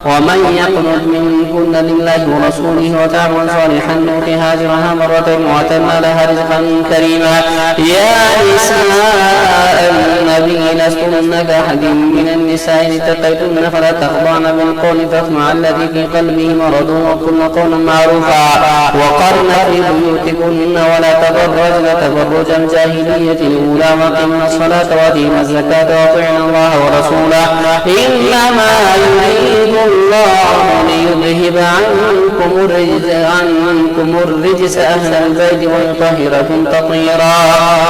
ومن يقنت منكن لله ورسوله وتعمل صالحا نؤتها أجرها مرتين وأعتدنا لها رزقا كريما. يا نساء النبي لستن كأحد من النساء إن اتقيتن فلا تخضعن بالقول فاطمع الذي في قلبه مرض وقلن قولا معروفا وقرن في بيوتكن ولا تبرجن تبرج الجاهلية الأولى وأقمن الصلاة وآتينا الزكاة وأطعنا الله ورسوله إنما يريد الله ليذهب عنكم الرجس أهل البيت ويطهركم تطهيرا.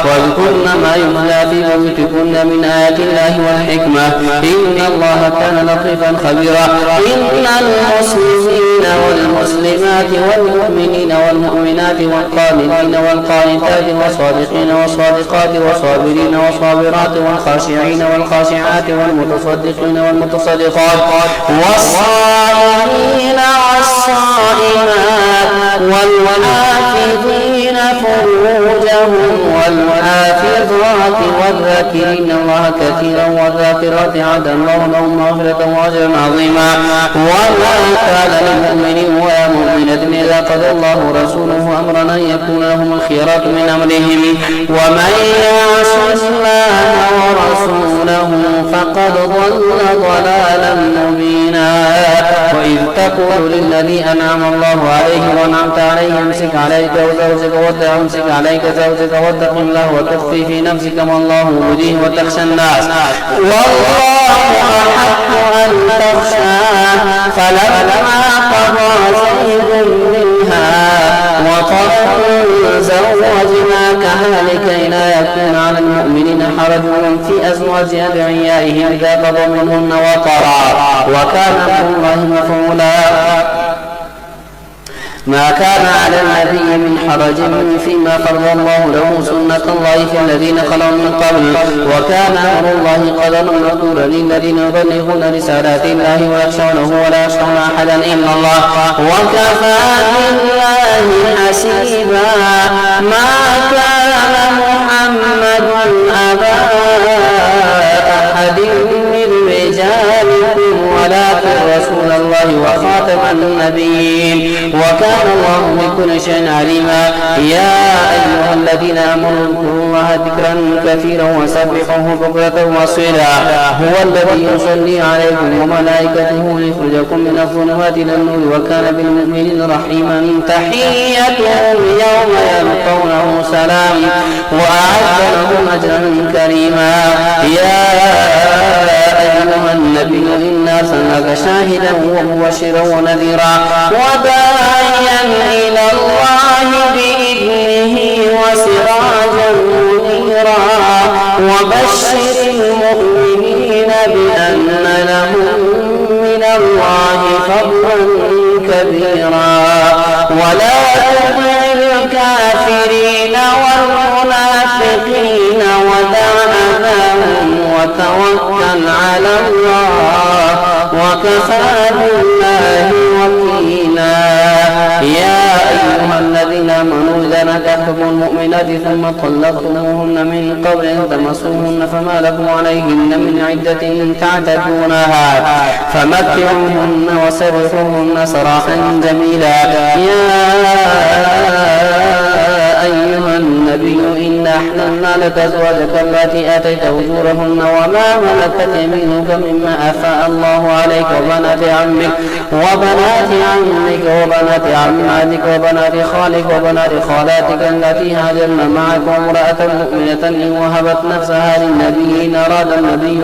واذكرن ما يتلى في بيوتكن من آيات الله والحكمة إن الله كان لطيفا خبيرا. إن المسلمين والمسلمات والمؤمنين والمؤمنات والقانتين والقانتات والصادقين والصادقات والصابرين والصابرات والخاشعين والخاشعات والمتصدقين والمتصدقات والصائمين والصائمات والحافظين فروجهم والحافظات والذاكرين الله كثيرا والذاكرات عد الله لهم مغفرة وأجرا عظيما. وما كان لمؤمن ولا مؤمنة إذا قضى الله ورسوله أمرا أن يكون لهم الخيرات من أمرهم ومن يعص الله ورسوله فقد ضل ضلالا مبينا. وإذ تقول للذي أنعم الله عليه وأنعمت عليه امسك عليك زوجك واتق الله وتخفي في نفسك ما الله مبديه وتخشى الناس والله أحق أن تخشاه فلما قضى زيد منها وطرا زوجناكها لكي لا يكون على المؤمنين حرج في أزواج أدعيائهم إذا قضوا منهن وطرا وكان أمر الله مفعولا. ما كان على النبي من حرج فيما فرض الله له سنة الله في الذين خلوا من قبل وكان أمر الله قدرا مقدورا للذين يبلغون رسالات الله ويخشونه ولا يخشون أحدا إلا الله وكفى بالله حسيبا. ما كان محمد أبا أحد من رجالكم ولكن رسول الله وخاتم النبيين وكان الله بكل شيء عليما. يا أيها الذين آمنوا اذكروا الله ذكرا كثيرا وسبحوه بكرة وأصيلا. هو الذي يصلي عليكم وملائكته ليخرجكم من الظلمات إلى النور وكان بالمؤمنين رحيما. تحيتهم يوم يلقونه سلام وأعد لهم أجرا كريما. يا أيها النبي إنا أرسلناك شاهدا ومبشرا ونذيرا وداعيا إلى الله بإذنه وسراجا منيرا. وبشر المؤمنين بأن لهم من الله فضلا كبيرا. ولا تطع الكافرين والمنافقين ودع أذاهم وتوكل على الله وكفى بالله وكيلا. يا أيها الذين آمنوا إذا نكحتم المؤمنات ثم طلقتموهن من قبل أن تمسوهن فما لكم عليهن من عدة تعتدونها فمتعوهن وسرحوهن سراحا جميلا. يا أيها النبي إنا أحللنا لك أزواجك اللاتي آتيت أجورهن وما ملكت يمينك مما أفاء الله عليك وبنات عمك وبنات عماتك وبنات خالك وبنات خالاتك اللاتي هاجرن معك وامرأة مؤمنة إن وهبت نفسها للنبي إن أراد النبي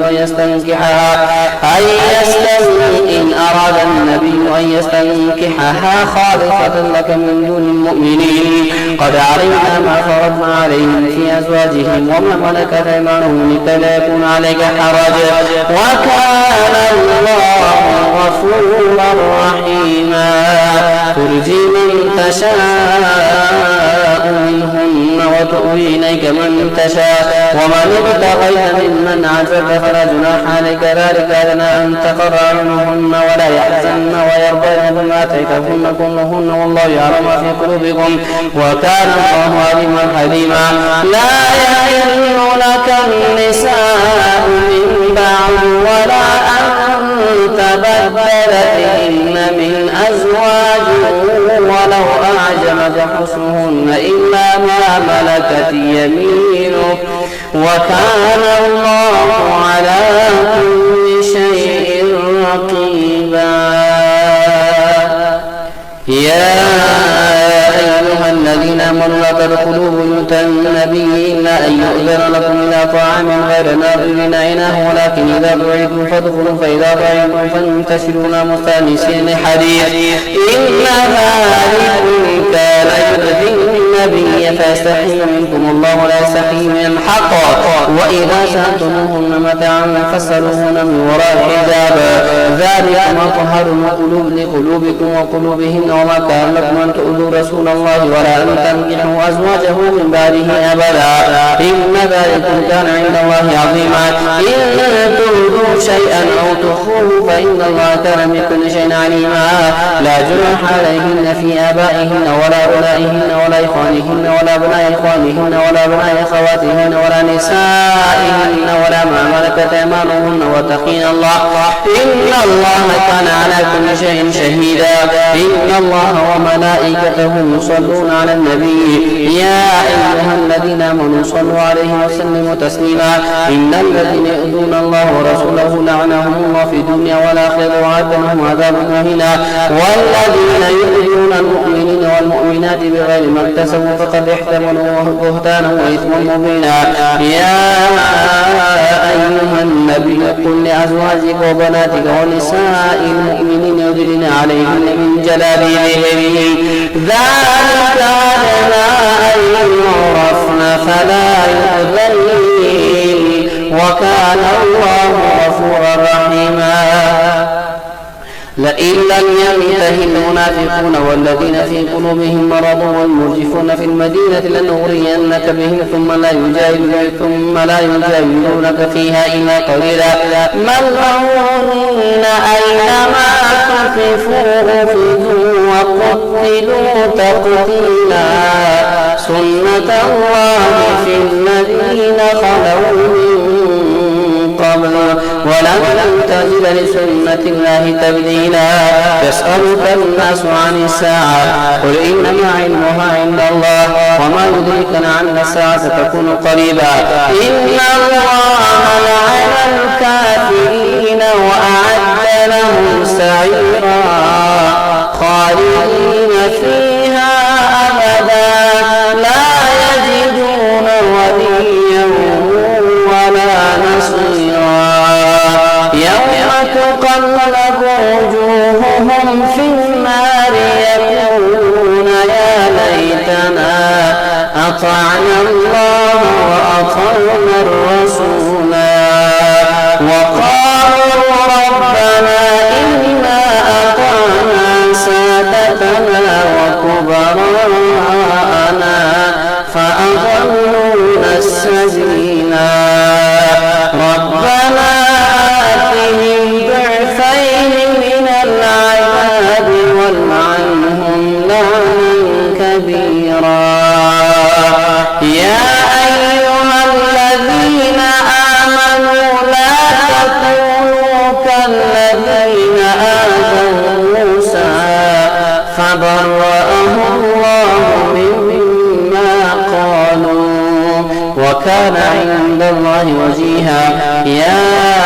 أن يستنكحها خالصة لك من دون المؤمنين. قد علمنا ما فرضنا عليهم في أزواجهم وما ملكت أيمانهم لكي لا يكون عليك حرج وكان الله غفورا رحيما. ترجي من تشاء منهن وتؤوي إليك من تشاء ومن ابتغيت ممن عزلت فلا جناح عليك ذلك أدنى أن تقر أعينهن ولا يحزن ويرضين بما آتيتهن كلهن والله يعلم ما في قلوبكم وكان الله عليما حليما. لا يحل لك النساء من بعد ولا أن تبدل مبدلتهن من أزواج ولو أعجبك حسنهن إلا ما ملكت يمينك وكان الله على كل شيء رقيبا. يا أيها الذين آمنوا لا تدخلوا بيوت النبي إلا أن يؤذن لكم إلى طعام غير ناظرين إناه ولكن إذا دعيتم فادخلوا فإذا طعمتم فانتشروا لا مستأنسين لحديث إن ذلكم كان يؤذي النبي فيستحيي منكم الله ولا يستحيي من الحق وإذا سألتموهن متاعا فاسألوهن من وراء حجاب ذلكم أطهر لقلوبكم وقلوبهن وما كان لكم أن تؤذوا رسول الله ولا أن تنكحوا أزواجه من بعده أبدا إن ذلكم كان عند الله عظيما. إن تبدوا شيئا أو تخفوه فإن الله كان بكل شيء عليما. لا جناح عليهن في آبائهن ولا أولئهن ولا إخوانهن ولا أبناء إخوانهن ولا أبناء أخواتهن ولا نسائهن ولا ما ملكت أيمانهن واتقين الله إن الله كان على كل شيء شهيدا. إن الله وملائكته يصلون على النبي يا أيها الذين آمنوا صلوا عليه وسلموا تسليما. إن الذين يؤذون الله ورسوله لعنهم الله في الدنيا والآخرة وأعد لهم عذابا مهينا. والذين يؤذون المؤمنين والمؤمنات بغير ما اكتسبوا فقد احتملوا بهتانا وإثما مبينا. يا أيها النبي قل لأزواجك وبناتك ونساء المؤمنين يدلين عليهن من جلابيبهن ذلك أدنى أن يعرفن فلا يؤذين وكان الله غفورا رحيما. لئن لم ينته المنافقون والذين في قلوبهم مرض والمرجفون في المدينة لنغرينك بهم ثم لا يجاورونك فيها إلا قليلا ملعونين أينما تثقفوا أخذوا وقتلوا تقتيلا سنة الله في الذين خلوا من قبل ولن تجد لسنة الله تبديلا. يسألك الناس عن الساعة قل إنما علمها عند الله وما يدرك لعل الساعة تكون قريبا. إن الله لعن الكافرين وأعد لهم سعيرا خالدين فيها أبدا لا يجدون وليا ولا نصيرا. يوم تقلب وجوههم في النار يقولون يا ليتنا أطعنا الله وأطعنا الرسولا وقالوا ربنا إنا أطعنا سادتنا وكبراءنا فأضلونا السبيلا. ربنا آتهم ضعفين من العذاب والعنهم لعنا كبيرا. يا أيها الذين آمنوا لا تكونوا كالذين آذوا موسى فبرأه الله مما قالوا وكان عند الله وجيها. يا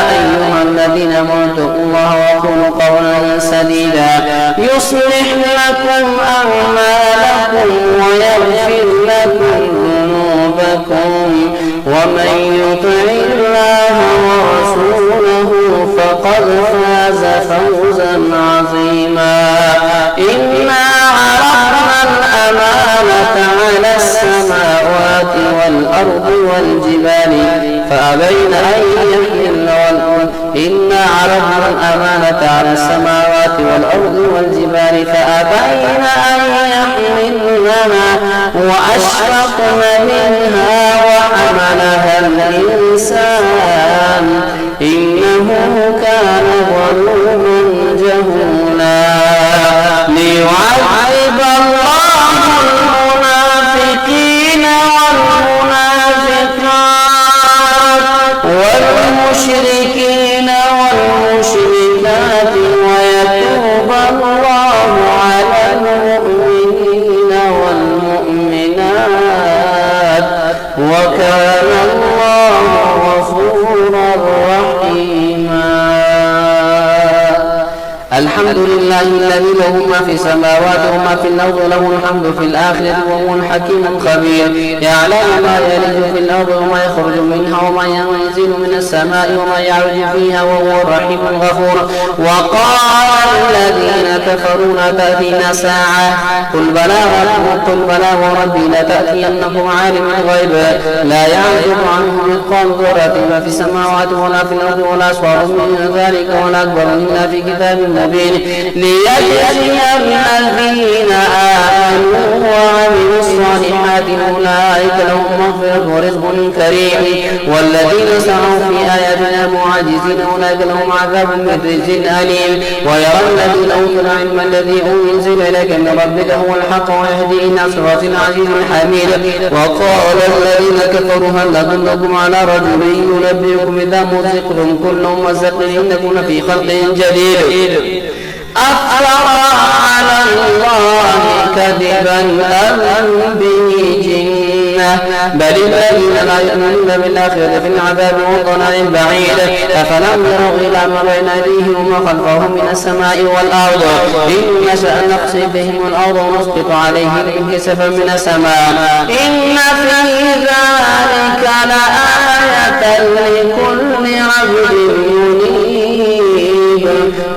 أيها الذين آمنوا اتقوا الله وقولوا قولا سديدا يصلح لكم أعمالكم ويغفر لكم ذنوبكم ومن يطع الله ورسوله فقد فاز فوزا عظيما. إنا عرضنا الأمانة على السماوات والأرض والجبال فأبين أن يحملن إنا عرضنا الأمانة على السماوات والأرض والجبال فأبين أن يحملنها وأشفقن منها وحملها الإنسان إنه كان ظلوما جهولا. ليعذب الله المنافقين والمنافقات والمشركين والمشركات وكان الله غفورا رحيما. الحمد لله الذي له ما في السماوات وما في الأرض وله الحمد في الآخرة وهو الحكيم الخبير. يعلم ما يلج في الأرض وما يخرج منها وما ينزل من السماء وما يعرج فيها وهو الرحيم الغفور. وقال الذين كفروا لا تأتينا ساعة قل بلى وربي لتأتينكم عالم الغيب لا يعزب عنه مثقال ذرة ما في السماوات ولا في الأرض ولا أصغر من ذلك ولا أكبر إلا في كتاب مبين ليجزي الذين آمنوا وعملوا الصالحات أولئك لهم مغفرة ورزق كريم والذين سعوا في آياتنا معاجزين أولئك لهم عذاب من رجز أليم. ويرى الذين أوتوا العلم الذي أنزل إليك من ربك هو الحق ويهدي إلى صراط عزيز حميد. وقال الذين كفروا هل أدلكم على رجل ينبئكم إذا مزقتم كل ممزق إنكم في خلق جديد أفترى على الله كذبا أم به جنة بل الذين لا يؤمنون بالآخرة في العذاب وضلال بعيد. أفلم يروا إلى ما بين أيديهم وما خلفهم من السماء والأرض إن نشأ نخسف بهم الأرض ونسقط عليهم كسفا من السماء إن في ذلك لآية لكل عبد منيب.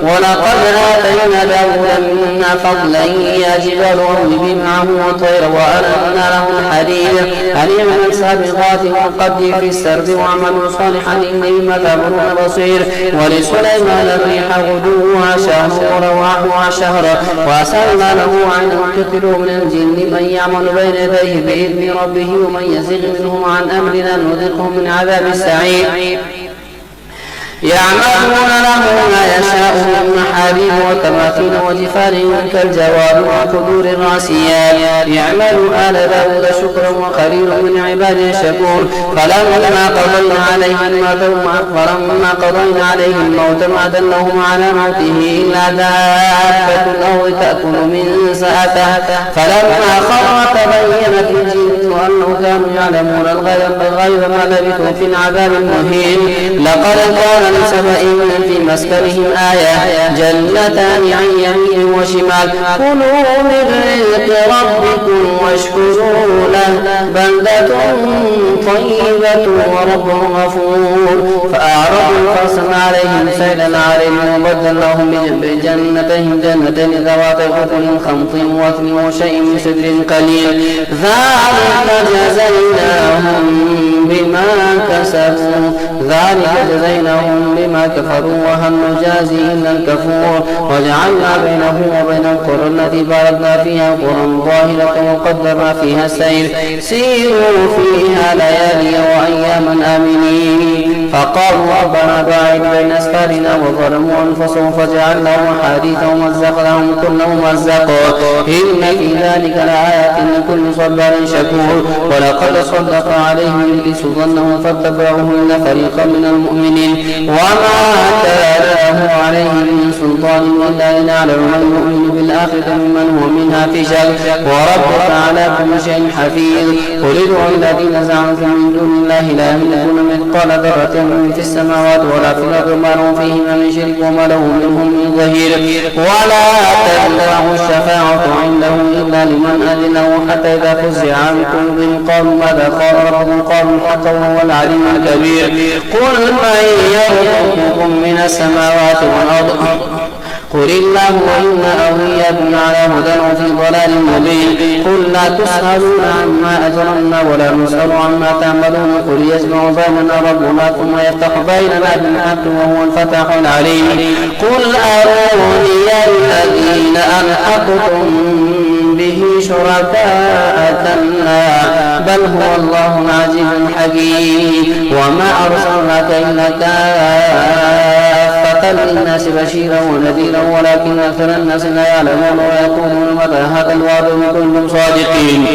ولقد آتينا داود منا فضلا يا جبال أوبي معه والطير وألنا له الحديد هل يعمل السابقات وقدر في السرد واعملوا صالحا إني بما تعملون بصير. ولسليمان الريح غدوها شهر ورواحها شهر وأسرنا له عينا وكثر من الجن من يعمل بين يديه بإذن ربه ومن يزغ منهم عن أمرنا نذقه من عذاب السعير. يعملون له ما يشاء من محاريب وتماثيل وجفان كالجواب وقدور الراسيات. يعمل آل داود شكرا وقليل من عباده الشكور. فلما قضينا عليه الموت ما دلهم على موته إلا دابة الأرض تأكل من سأته فلما خر تبينت الجن أنه كانوا يعلمون الغيب ما لبثوا في العذاب المهين. لقد كان لسبإ في مسكنهم آية جنتان عن يمين وشمال كلوا من رزق ربكم واشكروا له بلدة طيبة ورب غفور. فأعرضوا فأرسلنا عليهم سيل العرم وبدلناهم بجنتين جنتين ذواتي أكل خمط وثن وشيء من سدر قليل ذلك جزيناهم بما كفروا وهل نجازي إلا الكفور. وجعلنا بينه وبين القرى التي باركنا فيها قرى ظاهرة وقدرنا فيها السير سيروا فيها ليالي وأياما آمنين. فقالوا ربنا باعد بين أسفارنا وظلموا أنفسهم فجعلناهم أحاديث ومزقناهم كل ممزق إن في ذلك لآيات لكل صبار شكور. ولقد صدق عليهم إبليس ظنه فاتبعوه إلا فريقا من المؤمنين وما كان له عليهم من سلطان إلا لنعلم من يؤمن بالآخرة ممن هو منها في شك وربك على كل شيء حفيظ. قل ادعوا الذين زعمتم من دون الله لا يملكون مثقال ذرة في السماوات ولا في الأرض ما لهم فيهما من شرك وما له منهم من ظهير. ولا تنفع الشفاعة عنده إلا لمن أذن له حتى إذا فزع عن قلوبهم قالوا ماذا قال ربكم قالوا الحق وهو العليم الكبير. قل من يرزقكم من السماوات والأرض قل الله وإنا أو إياكم على هدى وفي ضلال مبين. قل لا تسألون عما أجرمنا ولا نسأل عما تعملون قل يجمع بيننا ربنا ثم يفتح بيننا بالحق وهو الفتح العليم. قل أروني الذين ألحقتم به شركاء كلا بل هو الله العزيز الحكيم. وما أرسلناك إلا كافة للناس بشيرا ونذيرا ولكن أكثر الناس لا يعلمون ويقولون متى هذا الوعد إن كنتم صادقين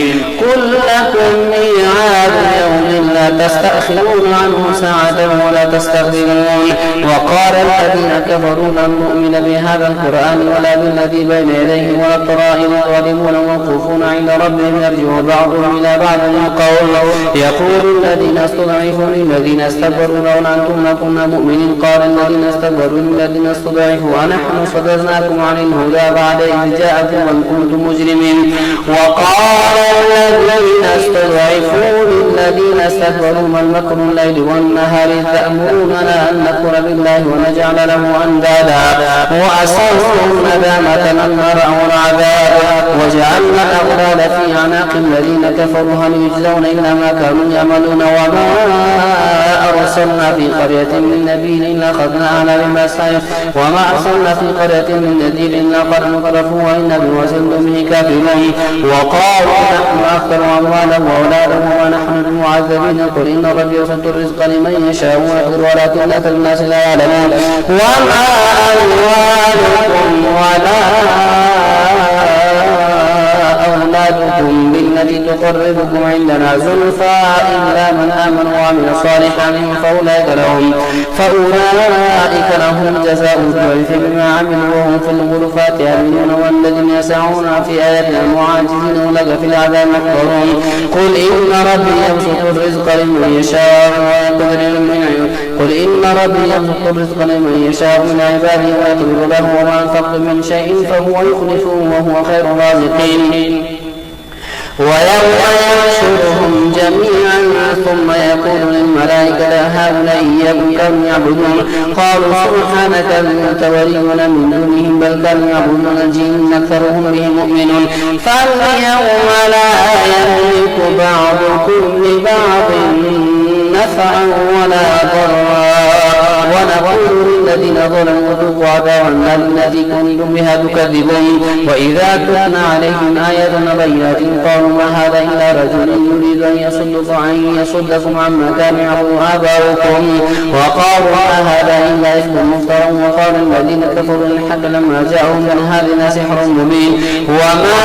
قل لكم ميعاد يوم لا تستأخرون عنه ساعة ولا تستقدمون. وقال الذين كفروا لن نؤمن بهذا القرآن ولا بالذي بين يديه ولا الطرائق ظالمون موقوفون عند ربهم يرجع بعضهم إلى بعض القول يقول الذين استضعفوا للذين استكبروا لولا أنتم لكنا مؤمنين قال الذين استكبروا للذين استضعفوا أنحن صددناكم عن الهدى بعد إذ جاءكم بل كنتم مجرمين. وقال الذين استضعفوا للذين استكبروا ما مكر الليل والنهار تأمروننا أن نكفر بالله ونجعل له أندادا وأسروا الندامة لما رأوا العذاب وجعلنا الأغلال في أعناق الذين كفروا هل يجزون إلا ما كانوا يعملون. وما أرسلنا في قرية من نبي إلا أخذنا على بما سعير وما أرسلنا في قرية من نذير إلا قد مترفوا وإنا بوزن به كافرون. وقالوا نحن أكثر أموالا وأولادا وما نحن بمعذبين قل إن ربي يبسط الرزق لمن يشاء ويقدر ولكن أكثر الناس لا يعلمون. وما أموالكم ولا أولادكم بالتي تقربكم عندنا زلفى إلا من آمن وعمل صالحا فأولئك لهم جزاء الضعف بما عملوا وهم في الغرفات آمنون والذين يسعون في آياتنا المعاجزين أولئك في العذاب محضرون. قل إن ربي يبسط الرزق لمن يشاء من عباده ويقدر له وما أنفقتم من شيء فهو يخلفه وهو خير الرازقين. ويوم يحشرهم جميعا ثم يقول للملائكة هؤلاء إياكم كانوا يعبدون قالوا سبحانك أنت ولينا من دونهم بل كانوا يعبدون الجن أكثرهم بهم مؤمنون. فاليوم لا يملك بعضكم لبعض نفعا ولا ضرا ونقول للذين ظلموا ذوقوا عذاب النار التي كنتم بها تكذبون. وإذا تتلى عليهم آياتنا بينات قالوا ما هذا إلا رجل يريد أن يصدكم عما كان يعبد آباؤكم وقالوا ما هذا إلا إفك مفترى. وقال الذين كفروا الحق لما جاءهم من هذا سحر مبين. وما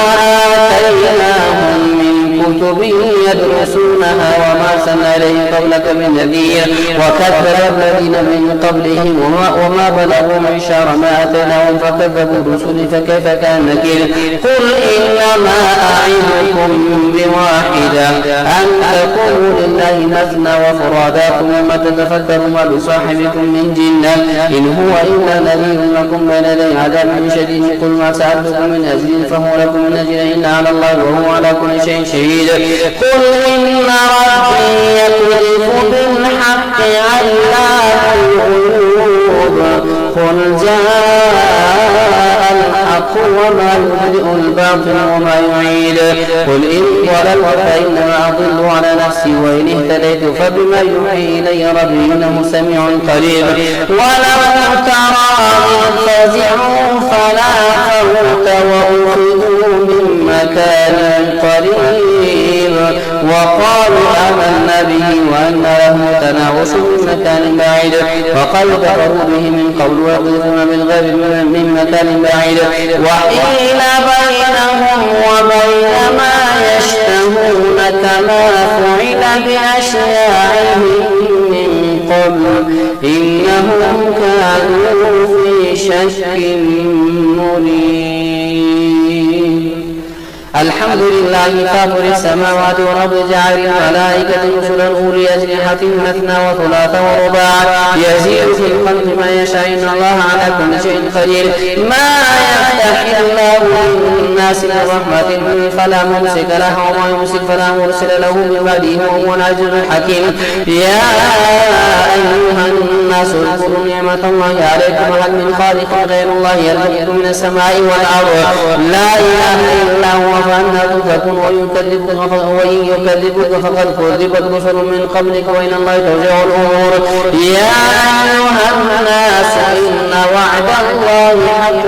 آتيناهم من كتب يدرسونها وما أرسلنا إليهم قبلك من نذير وكذب الذين من قبلهم وما بلغوا معشار ما آتيناهم فكذبوا الرسل فكيف كان نكير. قل إنما أعظكم بواحدة أن تقولوا لله مثنى وفرادا ثم تتفكروا ما بصاحبكم من جنة إن هو إلا نذير لكم بين يدي عذاب شديد. قل ما سألتكم من أجر فهو لكم من أجر إلا على الله وهو على كل شيء شهيد. قل إن ربي يقذف بالحق علام الغيوب قل جاء الحق وما يبدئ الباطل وما يعيد. قل إن ضللت فإنما أضل على نفسي وإن اهتديت فبما يوحي إلي ربي إنه سميع قريب. ولو ترى إذ فزعوا فلا فوت وأخذوا من مكان قريب وقالوا آمنا به وأن له تناوش من مكان بعيد وقد كفروا به من قبل ويقذفون بالغيب من مكان بعيد وحيل بينهم وبين ما يشتهون كما فعل بأشياعهم من قبل إنهم كانوا في شك مريب. الحمد لله فاطر السماوات والأرض جعل الملائكة رسلا أولي أجنحة مثنى وثلاث ورباع يزيد في الخلق ما يشاء إن الله على كل شيء قدير. ما يفتح الله للناس من رحمة فلا ممسك لها وما يمسك فلا مرسل له من بعده وهو العزيز الحكيم. يا أيها الناس اذكروا نعمة الله عليكم هل من خالق غير الله يرزقكم من السماء والأرض لا إله إلا هو فأنى تؤفكون وإن يكذبك فقد كذبت رسل من قبلك وإلى الله ترجع الأمور. يا أيها الناس إن وعد الله حق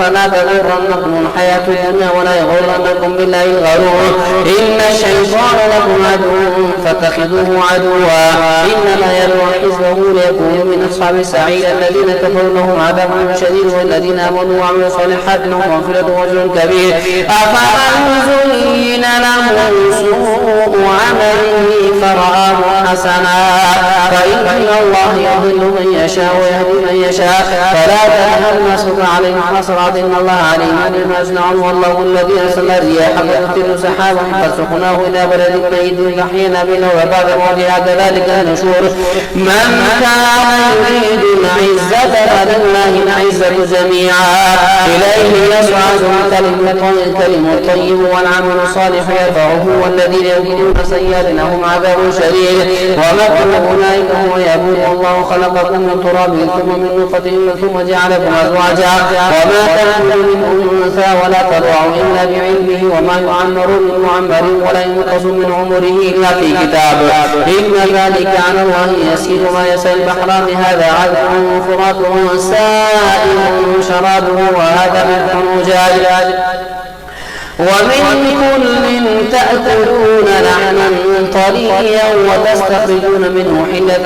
فلا تغرنكم الحياة الدنيا ولا يغرنكم بالله الغرور إن الشيطان لكم عدو فاتخذوه عدوا إنما يدعو حزبه ليكونوا من أصحاب السعير الذين كفروا لهم عذاب شديد والذين آمنوا وعملوا الصالحات لهم مغفرة وأجر كبير أفمن زين له سوء عمله فرآه حسنا فإن الله يضل من يشاء ويهدي من يشاء فلا تذهب نفسك عليهم حسرات إن الله عليم بما يصنعون والله الذي أرسل الرياح فتثير سحابا فسقناه إلى بلد ميت فأحيينا به وبعد موتها كذلك النشور من كان يريد العزة فلله العزة جميعا إليه يصعد الكلم الطيب والعمل الصالح يرفعه والذين يؤمنون السيئات لهم عذاب شديد ومكر أولئك هو يقول الله خلقكم من تراب ثم من نطفة ثم جعلكم أزواجا وما تحمل من أنثى ولا تضع إلا بعلمه وما يعمر من معمر ولا ينقص من عمره إلا في كتاب إن ذلك على الله يسير ما يسأل البحران هذا عذب فرات سائل شرابه وهذا ملح أجاج ومن كل تأكلون لحما طريا وتستخرجون منه حلة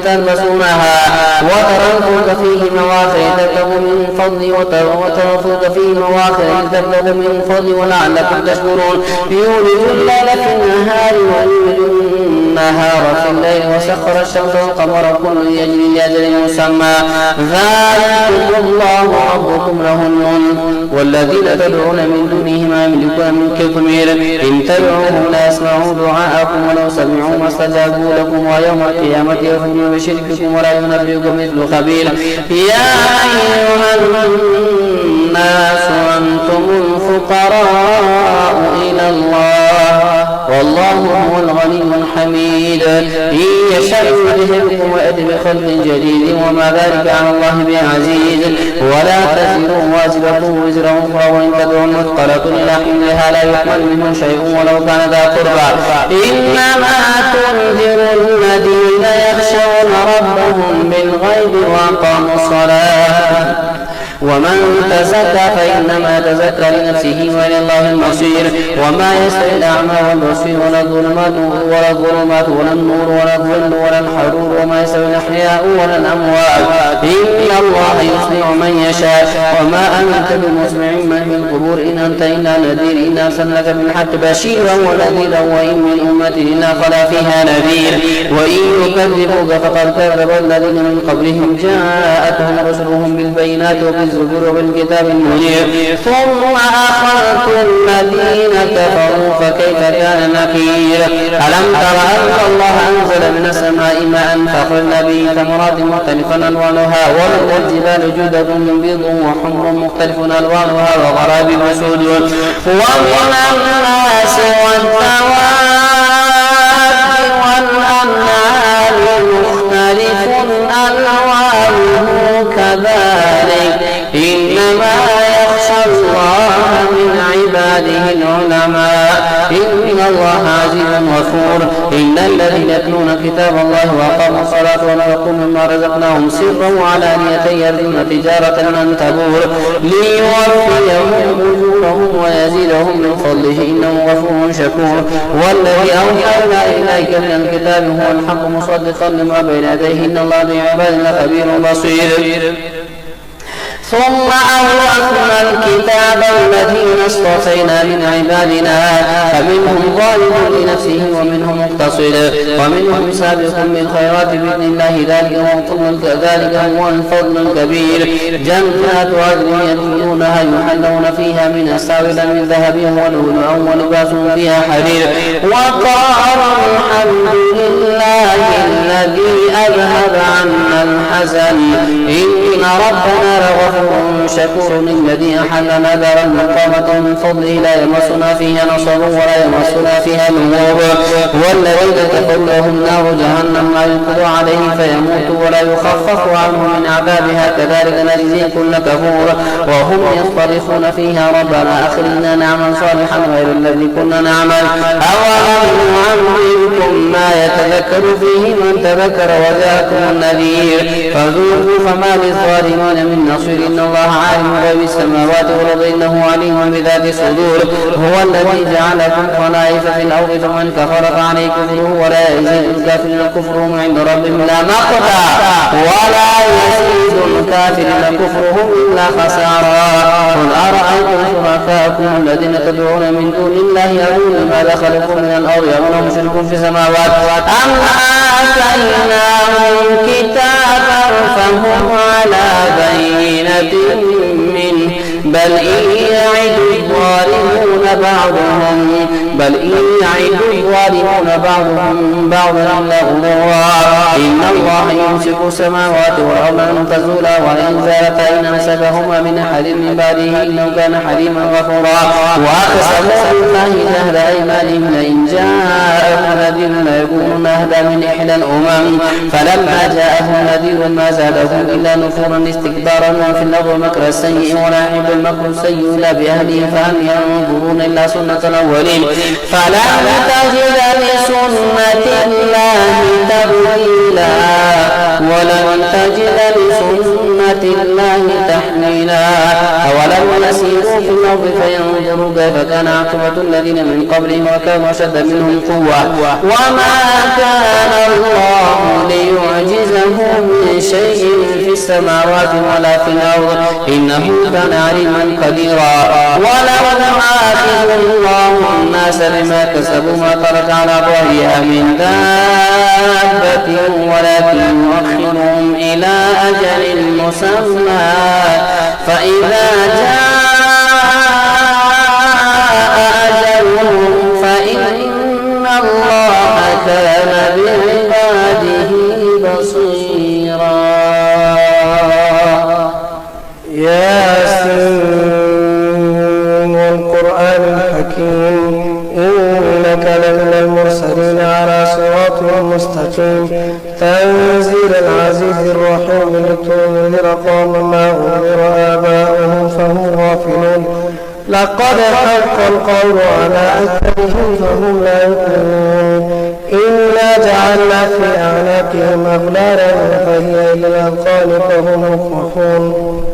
تلبسونها وترى الفلك فيه مواخر تبتغوا من فضل وترى الفلك فيه مواخر تبتغوا من فضل ولعلكم تشكرون يولج الليل في النهار ويولج النهار في الليل وسخر الشمس والقمر كل يجري لأجل مسمى ذلكم الله ربكم له الملك والذين تدعون من دونه ما يملكون من كثمير إن تدعوهم لا يسمعوا دعاءكم ولو سمعوا ما استجابوا لكم ويوم القيامة يكفرون بشرككم ولا ينبئكم مثل خبير يا أيها الناس أنتم الفقراء إلى الله والله هو الغني الحميد إن يشاء يذهبكم ويأتي بخلق جديد وما ذلك على الله بعزيز ولا تزر وازرة وزر أخرى وإن تدعو مثقلة إلى حملها لا يحمل منه شيء ولو كان ذا قربى إنما تنذر الذين يخشون ربهم بالغيب وأقاموا الصلاة ومن تزكى فإنما تزكى لنفسه وإلى الله المصير وما يستوي الأعمى والبصير ولا الظلمات ولا النور ولا الظل ولا الحرور وما يستوي الأحياء ولا الأموات إن الله يسمع من يشاء وما أنت بمسمع من في القبور إن أنت إلا نذير إن أرسلناك بالحق بشيرا ونذيرا وإن من أمة إلا خلا فيها نذير وإن يكذبوك فقد كذب الذين من قبلهم جاءتهم رسلهم بالبينات وبالزبور وبالكتاب المنير ثم أخذت الذين كفروا فكيف كان نكير ألم تر أن الله أنزل من السماء ماء فأخرجنا به ثمرات مختلفا ألوانها ومن الجبال جدد بيض وحمر مختلف ألوانها وغرابيب سود ومن الناس والدواب والأنعام مختلف ألوانه كذلك إنما يخشى الله من عباده العلماء إن الله عزيز غفور إن الذين يتلون كتاب الله وأقاموا الصلاة وأنفقوا مما رزقناهم سرا وعلانية يرجون تجارة لن تبور ليوفيهم أجورهم ويزيدهم من فضله إنه غفور شكور والذي أوحينا إليك من الكتاب هو الحق مصدقا لما بين يديه إن الله بعبادنا خبير بصير ثم أورثنا الكتاب الذين اصطفينا من عبادنا فمنهم ظالم لنفسه ومنهم مقتصد ومنهم سابق بالخيرات بإذن الله ذلك هو الفضل الكبير جنات عدن يدخلونها يحلون فيها من أساور من ذهب ولؤلؤا ولباسهم فيها حرير وقالوا الحمد لله الذي أذهب عنا الحزن إن ربنا لغفور شكور الذي أحلنا دار المقامة من فضله لا يمسنا فيها نصب ولا يمسنا فيها لغوب والذين كفروا لهم نار جهنم لا يقضى عليه فيموت ولا يخفف عنه من عذابها كذلك نجزي كل كفور وهم يصطرخون فيها ربنا أخرجنا نعمل صالحا غير الذي كنا نعمل أولم نعمركم ما يتذكر فيه من تذكر وجاءكم النذير فذوقوا فما للظالمين من نصير إن الله عالم غيب السماوات والأرض إنه عليم بذات الصدور هو الذي جعلكم خلائف في الأرض فمن كفر فعليه كفره ولا يزيد الكافرين كفرهم عند ربهم لا مقتا ولا يزيد الكافرين كفرهم إلا خسارا قل أرأيتم شركاءكم الذين تدعون من دون الله يرون ماذا خلقوا من الأرض أم لهم شرك في السماوات أم آتيناهم كتابا فهم على بينة منه بل إن يعد الظالمون بعضهم بعضا إلا غرورا إن الله يمسك السماوات والأرض أن تزولا وإن زالتا إن نسبهما من أحد من بعده إنه كان حليما غفورا وأقسموا بالله جهد أيمانهم لئن جاءهم نذير ليكونن أهدى من إحدى الأمم فلما جاءهم نذير ما زادهم إلا نفورا استكبارا في الأرض مكر السيء ولا يحب المكر السيء إلا بأهله فهل ينظرون إلا سنة الأولين فلن تجد لسنة الله تبديلا ولن تجد لسنة الله تحويلا أولم يسيروا في الأرض فينظروا كيف كان عاقبة الذين من قبلهم وكانوا أشد منهم قوة وما كان الله ليعجزه من شيء في السماوات ولا في الأرض إنه كان عليما قديرا ولو يؤاخذ الله الناس بما كسبوا ما ترك على ظهرها من دابة ولكن يؤخرهم إلى أجل مسمى فإذا جاء أجلهم فإن الله كان بعباده بصيرا ياسين والقرآن الحكيم إنك لمن المرسلين على صراط مستقيم تنزيل العزيز الرحيم لتنذر قوما ما أنذر آباؤهم فهم غافلون لقد حق القول على أكثرهم فهم لا يؤمنون إنا جعلنا في أعناقهم أغلالا فهي إلى الأذقان فهم مقمحون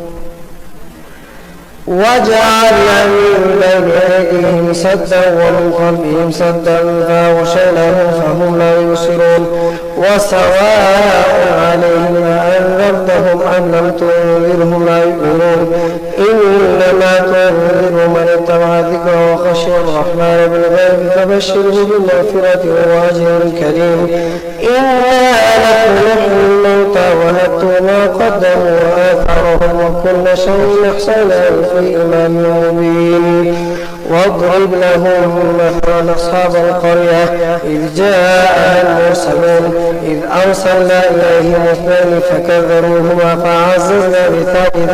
وجعلنا من بين أيديهم سدا ومن خلفهم سدا فأغشيناهم فهم لا يبصرون وسواء عليهم أأنذرتهم أم لم تنذرهم لا يؤمنون إنما تنذر من اتبع الذكر وخشي الرحمن بالغيب فبشره بالمغفرة وأجر كريم إنا نحن الموتى وهبت ما قدموا وآثارهم وكل شيء أحصيناه في إمام مبين واضرب لهم مثلا أصحاب القرية إذ جاء المرسلون إذ أرسلنا إليهم اثنين فكذبوهما فعززنا بثالث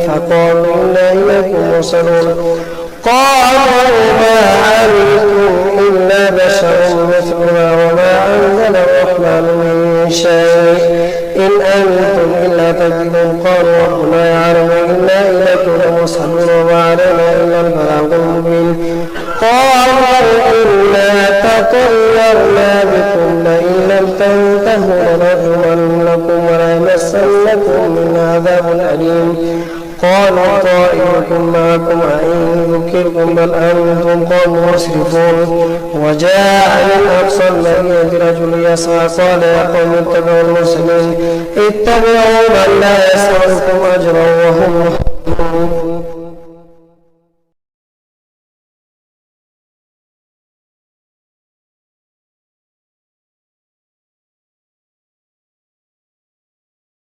فقالوا إنا إليكم مرسلون قالوا ما علمتم إلا بشر مثلنا وما أنزل الرحمن من شيء إن أنتم إلا تكذبون قالوا ربنا يعلم إنا إليكم لمرسلون وما علينا إلا البلاغ المبين قالوا إنا تطيرنا بكم لئن لم تنتهوا لنرجمنكم وليمسنكم من عذاب أليم قالوا طائركم معكم أئن ذكركم بل أنتم قوم مسرفون وجاء من أقصى المدينة رجل يسعى قال يا قوم اتبعوا المرسلين اتبعوا من لا يسألكم أجرا وهم محسنون